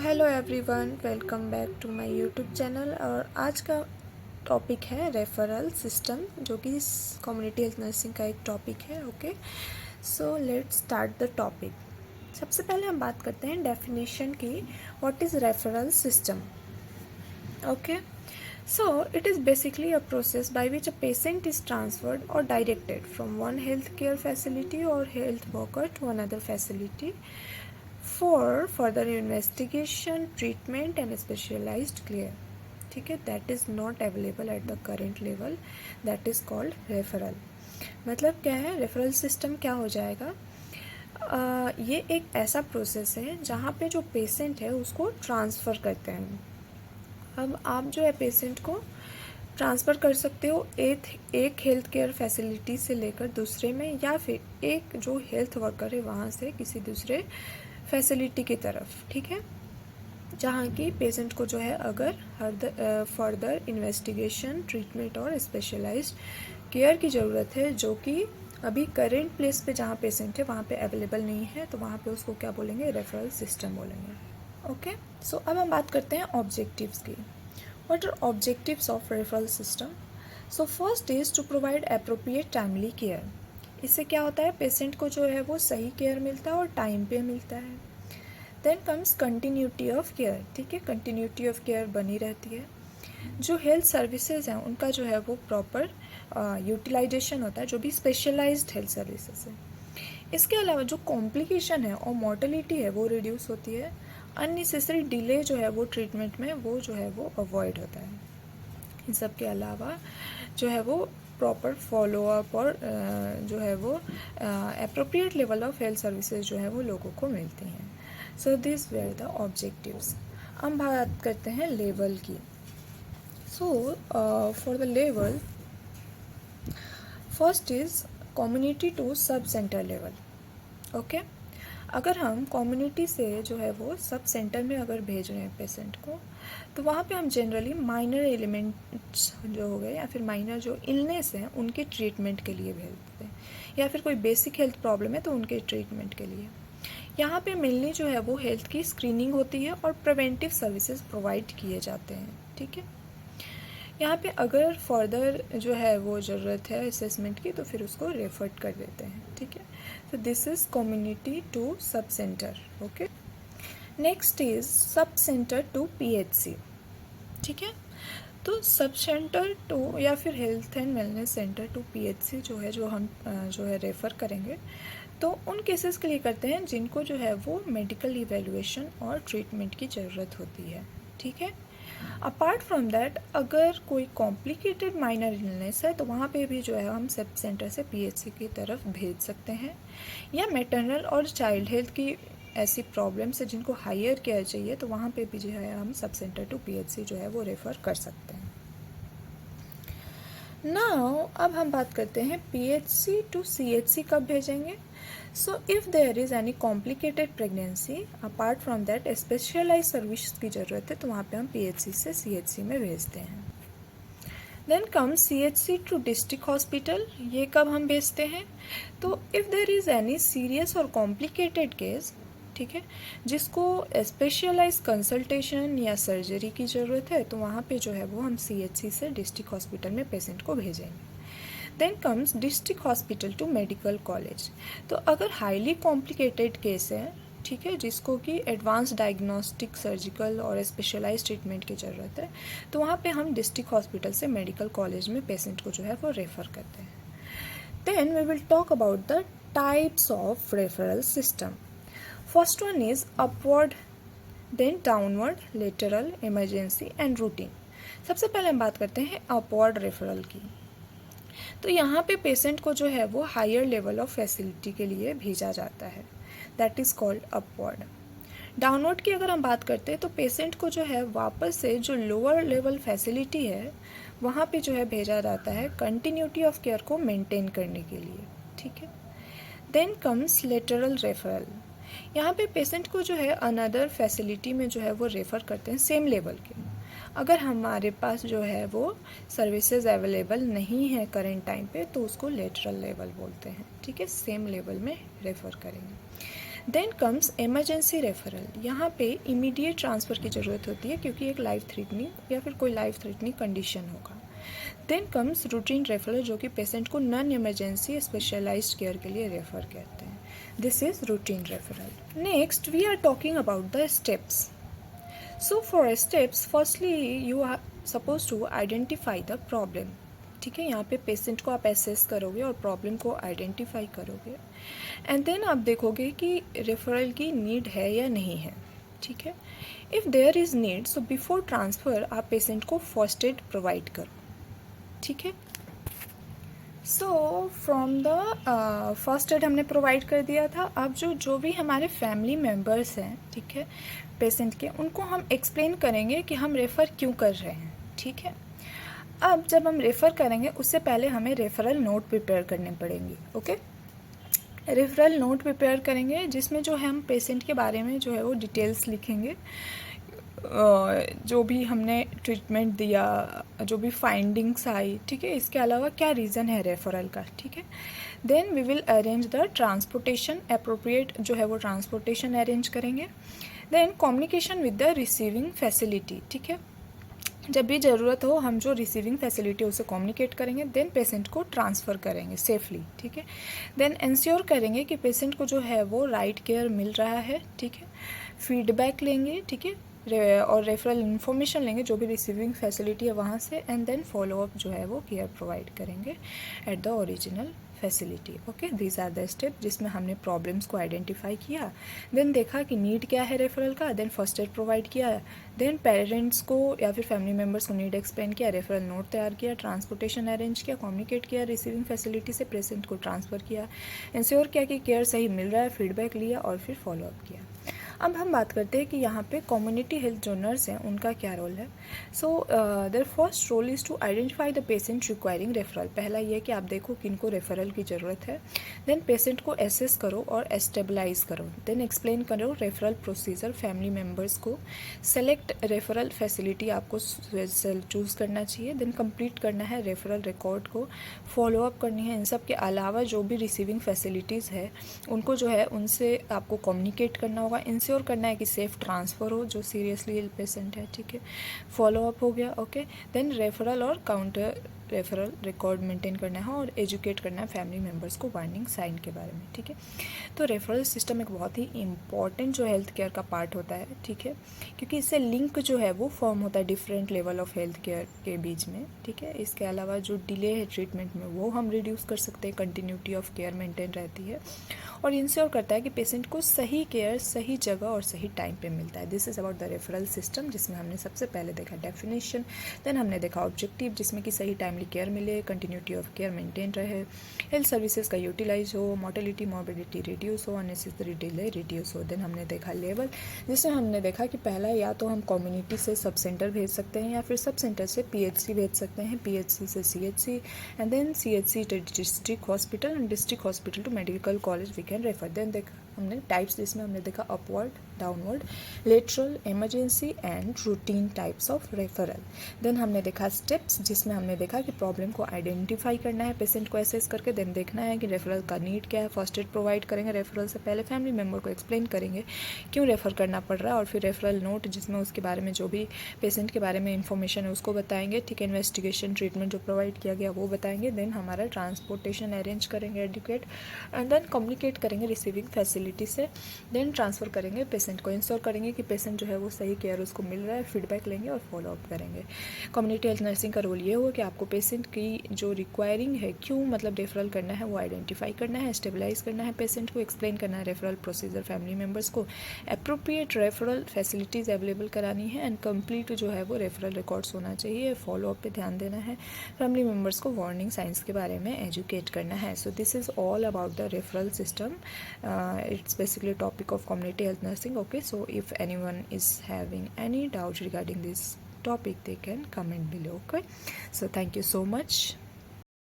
Hello everyone, welcome back to my YouTube channel. और आज का टॉपिक है रेफरल सिस्टम, जो कि कम्युनिटी हेल्थ नर्सिंग का एक टॉपिक है। Okay, so let's start the topic. सबसे पहले हम बात करते हैं डेफिनेशन की, what is referral system. Okay, so it is basically a process by which a patient is transferred or directed from one healthcare facility or health worker to another facility for further investigation, treatment and specialized care. ठीक है, that is not available at the current level, that is called referral. मतलब क्या है referral system, क्या हो जाएगा, ये एक ऐसा प्रोसेस है जहाँ पे जो पेशेंट है उसको ट्रांसफ़र करते हैं। अब आप जो है पेशेंट को ट्रांसफ़र कर सकते हो एक हेल्थ केयर फैसिलिटी से लेकर दूसरे में, या फिर एक जो हेल्थ वर्कर है वहाँ से किसी दूसरे फैसिलिटी की तरफ। ठीक है, जहाँ की पेशेंट को जो है अगर फर्दर इन्वेस्टिगेशन, ट्रीटमेंट और स्पेशलाइज्ड केयर की ज़रूरत है, जो कि अभी करेंट प्लेस पे जहाँ पेशेंट है वहाँ पे अवेलेबल नहीं है, तो वहाँ पे उसको क्या बोलेंगे, रेफरल सिस्टम बोलेंगे। ओके, सो अब हम बात करते हैं ऑब्जेक्टिव्स की। What are objectives of referral system? So first is to provide appropriate timely care. इससे क्या होता है, पेशेंट को जो है वो सही केयर मिलता है और टाइम पे मिलता है। Then comes continuity of care. ठीक है, कंटिन्यूटी ऑफ केयर बनी रहती है। जो हेल्थ सर्विसेज हैं उनका जो है वो प्रॉपर यूटिलाइजेशन होता है, जो भी स्पेशलाइज्ड हेल्थ सर्विसेज है। इसके अलावा जो कॉम्प्लिकेशन है और मॉर्टेलिटी है वो रिड्यूस होती है। अननेसेसरी डिले जो है वो ट्रीटमेंट में वो जो है वो अवॉइड होता है। इन सब के अलावा जो है वो प्रॉपर फॉलोअप और जो है वो appropriate level of health services जो है वो लोगों को मिलती हैं। So this were the objectives. हम बात करते हैं लेवल की। So for the level, first is community to sub centre level. Okay, अगर हम कम्युनिटी से जो है वो सब सेंटर में अगर भेज रहे हैं पेशेंट को, तो वहाँ पे हम जनरली माइनर एलिमेंट्स जो हो गए या फिर माइनर जो इलनेस हैं उनके ट्रीटमेंट के लिए भेजते हैं, या फिर कोई बेसिक हेल्थ प्रॉब्लम है तो उनके ट्रीटमेंट के लिए। यहाँ पे मेनली जो है वो हेल्थ की स्क्रीनिंग होती है और प्रिवेंटिव सर्विसेज प्रोवाइड किए जाते हैं। ठीक है, यहाँ पे अगर फर्दर जो है वो ज़रूरत है असेसमेंट की तो फिर उसको रेफर कर देते हैं। ठीक है, तो this is community to sub centre. Okay, next is sub centre to PHC. ठीक है, तो सब सेंटर टू या फिर health and wellness centre to PHC जो है, जो हम जो है रेफ़र करेंगे, तो उन केसेस के लिए करते हैं जिनको जो है वो मेडिकल इवैल्यूएशन और ट्रीटमेंट की ज़रूरत होती है। ठीक है, अपार्ट फ्रॉम दैट अगर कोई कॉम्प्लिकेटेड माइनर इलनेस है तो वहाँ पे भी जो है हम सब सेंटर से पीएचसी की तरफ भेज सकते हैं, या मैटरनल और चाइल्ड हेल्थ की ऐसी प्रॉब्लम्स है जिनको हायर केयर चाहिए तो वहाँ पे भी जो है हम सब सेंटर टू पीएचसी जो है वो रेफ़र कर सकते हैं। नाउ अब हम बात करते हैं पीएचसी टू सीएचसी कब भेजेंगे। So if there is any complicated pregnancy, apart from that specialise service की ज़रूरत है तो वहाँ पे हम पीएचसी से सीएचसी में भेजते हैं। Then come CHC to district hospital. ये कब हम भेजते हैं, तो if there is any serious और कॉम्प्लिकेटेड केस, ठीक है, जिसको स्पेशलाइज कंसल्टेशन या सर्जरी की ज़रूरत है तो वहाँ पे जो है वो हम सीएचसी से डिस्ट्रिक्ट हॉस्पिटल में पेशेंट को भेजेंगे। Then comes district hospital to medical college. तो अगर हाईली कॉम्प्लिकेटेड केस है, ठीक है, जिसको कि एडवांस डायग्नोस्टिक, सर्जिकल और स्पेशलाइज ट्रीटमेंट की ज़रूरत है, तो वहाँ पे हम डिस्ट्रिक्ट हॉस्पिटल से मेडिकल कॉलेज में पेशेंट को जो है वो रेफ़र करते हैं। Then we will talk about the types of referral system. First one is upward, then downward, lateral, emergency and routine. सबसे पहले हम बात करते हैं अपवर्ड रेफरल की। तो यहाँ पे पेशेंट को जो है वो हायर लेवल ऑफ फैसिलिटी के लिए भेजा जाता है, that is called upward. Downward की अगर हम बात करते हैं तो पेशेंट को जो है वापस से जो लोअर लेवल फैसिलिटी है वहाँ पे जो है भेजा जाता है कंटिन्यूटी ऑफ केयर को मेंटेन करने के लिए। ठीक है, देन कम्स लेटरल रेफरल। यहाँ पे पेशेंट को जो है अनदर फैसिलिटी में जो है वो रेफ़र करते हैं सेम लेवल के। अगर हमारे पास जो है वो सर्विसेज अवेलेबल नहीं है करेंट टाइम पे तो उसको लेटरल लेवल बोलते हैं। ठीक है, सेम लेवल में रेफ़र करेंगे। Then comes emergency referral. यहाँ पे इमीडिएट ट्रांसफ़र की ज़रूरत होती है क्योंकि एक लाइफ थ्रेटनिंग या फिर कोई लाइफ थ्रेटनिंग कंडीशन होगा। देन कम्स रूटीन रेफरल, जो कि पेशेंट को नॉन इमरजेंसी स्पेशलाइज्ड केयर के लिए रेफ़र करते हैं। This is routine referral. Next we are talking about the steps. So for steps, firstly you are suppose to identify the problem. ठीक है, यहाँ पे पेशेंट को आप एसेस करोगे और प्रॉब्लम को आइडेंटिफाई करोगे, एंड देन आप देखोगे कि रेफरल की नीड है या नहीं है। ठीक है, if there is need, so before transfer आप पेशेंट को फर्स्ट एड प्रोवाइड करो। ठीक है, so from the first aid हमने प्रोवाइड कर दिया था। अब जो भी हमारे फैमिली मेम्बर्स हैं, ठीक है, पेशेंट के, उनको हम एक्सप्लेन करेंगे कि हम रेफ़र क्यों कर रहे हैं। ठीक है, अब जब हम रेफ़र करेंगे उससे पहले हमें रेफरल नोट प्रिपेयर करने पड़ेंगे। ओके, रेफरल नोट प्रिपेयर करेंगे जिसमें जो है हम पेशेंट के बारे में जो है वो डिटेल्स लिखेंगे, जो भी हमने ट्रीटमेंट दिया, जो भी फाइंडिंग्स आई। ठीक है, इसके अलावा क्या रीज़न है रेफरल का। ठीक है, then we will arrange the transportation, appropriate जो है वो ट्रांसपोर्टेशन अरेंज करेंगे। Then communication with the receiving facility. ठीक है, जब भी ज़रूरत हो हम जो रिसीविंग फैसिलिटी उसे कम्युनिकेट करेंगे। देन पेशेंट को ट्रांसफ़र करेंगे सेफली। ठीक है, देन इंश्योर करेंगे कि पेशेंट को जो है वो राइट केयर मिल रहा है। ठीक है, फीडबैक लेंगे। ठीक है, और रेफरल इन्फॉर्मेशन लेंगे जो भी रिसीविंग फैसिलिटी है वहाँ से, एंड देन फॉलोअप जो है वो केयर प्रोवाइड करेंगे at the original facility. Okay, these are the step जिसमें हमने प्रॉब्लम्स को आइडेंटिफाई किया, देन देखा कि नीड क्या है रेफरल का, देन फर्स्ट एड प्रोवाइड किया, देन पेरेंट्स को या फिर फैमिली मेम्बर्स को नीड एक्सप्लेन किया, रेफरल नोट तैयार किया, ट्रांसपोर्टेशन अरेंज किया, कम्युनिकेट किया रिसीविंग फैसिलिटी से, पेशेंट को ट्रांसफ़र किया, इंश्योर किया कि केयर सही मिल रहा है, फीडबैक लिया और फिर फॉलोअप किया। अब हम बात करते हैं कि यहाँ पे कम्युनिटी हेल्थ जो नर्स हैं उनका क्या रोल है। So their first role is to identify the patient requiring referral. पहला ये कि आप देखो किनको रेफरल की ज़रूरत है, देन पेशेंट को एसेस करो और एस्टेबलाइज करो, देन एक्सप्लेन करो रेफरल प्रोसीजर फैमिली मेम्बर्स को, सेलेक्ट रेफरल फैसिलिटी आपको चूज़ करना चाहिए, देन कंप्लीट करना है रेफरल रिकॉर्ड को, फॉलोअप करनी है। इन सब के अलावा जो भी रिसीविंग फैसिलिटीज़ है उनको जो है उनसे आपको कम्युनिकेट करना होगा, इंश्योर करना है कि सेफ़ ट्रांसफ़र हो जो सीरियसली इल पेशेंट है। ठीक है, फॉलोअप हो गया। ओके, देन रेफरल और काउंटर रेफरल रिकॉर्ड मेंटेन करना है और एजुकेट करना है फैमिली मेम्बर्स को वार्निंग साइन के बारे में। ठीक है, तो रेफरल सिस्टम एक बहुत ही इंपॉर्टेंट जो हेल्थ केयर का पार्ट होता है। ठीक है, क्योंकि इससे लिंक जो है वो फॉर्म होता है different level of health care के बीच में। ठीक है, इसके अलावा जो डिले है ट्रीटमेंट में वो हम रिड्यूस कर सकते हैं, कंटिन्यूटी ऑफ केयर मेंटेन रहती है और इंश्योर करता है कि पेशेंट को सही केयर सही जगह और सही टाइम पे मिलता है। This is about the referral system, जिसमें हमने सबसे पहले देखा डेफिनेशन, देन हमने देखा ऑब्जेक्टिव जिसमें कि सही टाइमली केयर मिले, कंटिन्यूटी ऑफ केयर मेंटेन रहे, हेल्थ सर्विसेज का यूटिलाइज हो, मोर्टेलिटी मॉर्बिडिटी रिड्यूस हो, अननेसेसरी डिले रिड्यूस हो। देन हमने देखा लेवल, जिसमें हमने देखा कि पहला या तो हम कम्युनिटी से सब सेंटर भेज सकते हैं या फिर सब सेंटर से पीएचसी भेज सकते हैं, पीएचसी से CHC, and then CHC to district hospital and district hospital to medical college we can refer. Then देखा हमने टाइप्स, जिसमें हमने देखा upward, downward, lateral, emergency and routine types of referral. Then हमने देखा स्टेप्स, जिसमें हमने देखा कि प्रॉब्लम को आइडेंटिफाई करना है, पेशेंट को एसेस करके, देन देखना है कि रेफरल का नीड क्या है, फर्स्ट एड प्रोवाइड करेंगे, रेफरल से पहले फैमिली मेम्बर को एक्सप्लेन करेंगे क्यों रेफ़र करना पड़ रहा है, और फिर रेफरल नोट जिसमें उसके बारे में जो भी पेशेंट के बारे में इंफॉर्मेशन है उसको बताएंगे। ठीक है, इन्वेस्टिगेशन ट्रीटमेंट जो प्रोवाइड किया गया वो बताएंगे। देन हमारा ट्रांसपोर्टेशन अरेंज करेंगे, एडुकेट एंड देन कम्युनिकेट करेंगे रिसीविंग फैसिलिटी से, देन ट्रांसफ़र करेंगे पेशेंट को, इंश्योर करेंगे कि पेशेंट जो है वो सही केयर उसको मिल रहा है, फीडबैक लेंगे और फॉलोअप करेंगे। कम्युनिटी हेल्थ नर्सिंग का रोल ये हो कि आपको पेशेंट की जो रिक्वायरिंग है, क्यों मतलब रेफरल करना है, वो आइडेंटिफाई करना है, स्टेबलाइज करना है पेशेंट को, एक्सप्लेन करना है रेफरल प्रोसीजर फैमिली मेम्बर्स को, अप्रोप्रिएट रेफरल फैसिलिटीज़ अवेलेबल करानी है, एंड कंप्लीट जो है वो रेफरल रिकॉर्ड्स होना चाहिए, फॉलोअप पे ध्यान देना है, फैमिली मेम्बर्स को वार्निंग साइंस के बारे में एजुकेट करना है। So this is all about the referral system. It's basically a topic of community health nursing. Okay, so if anyone is having any doubt regarding this topic, they can comment below. Okay, so thank you so much.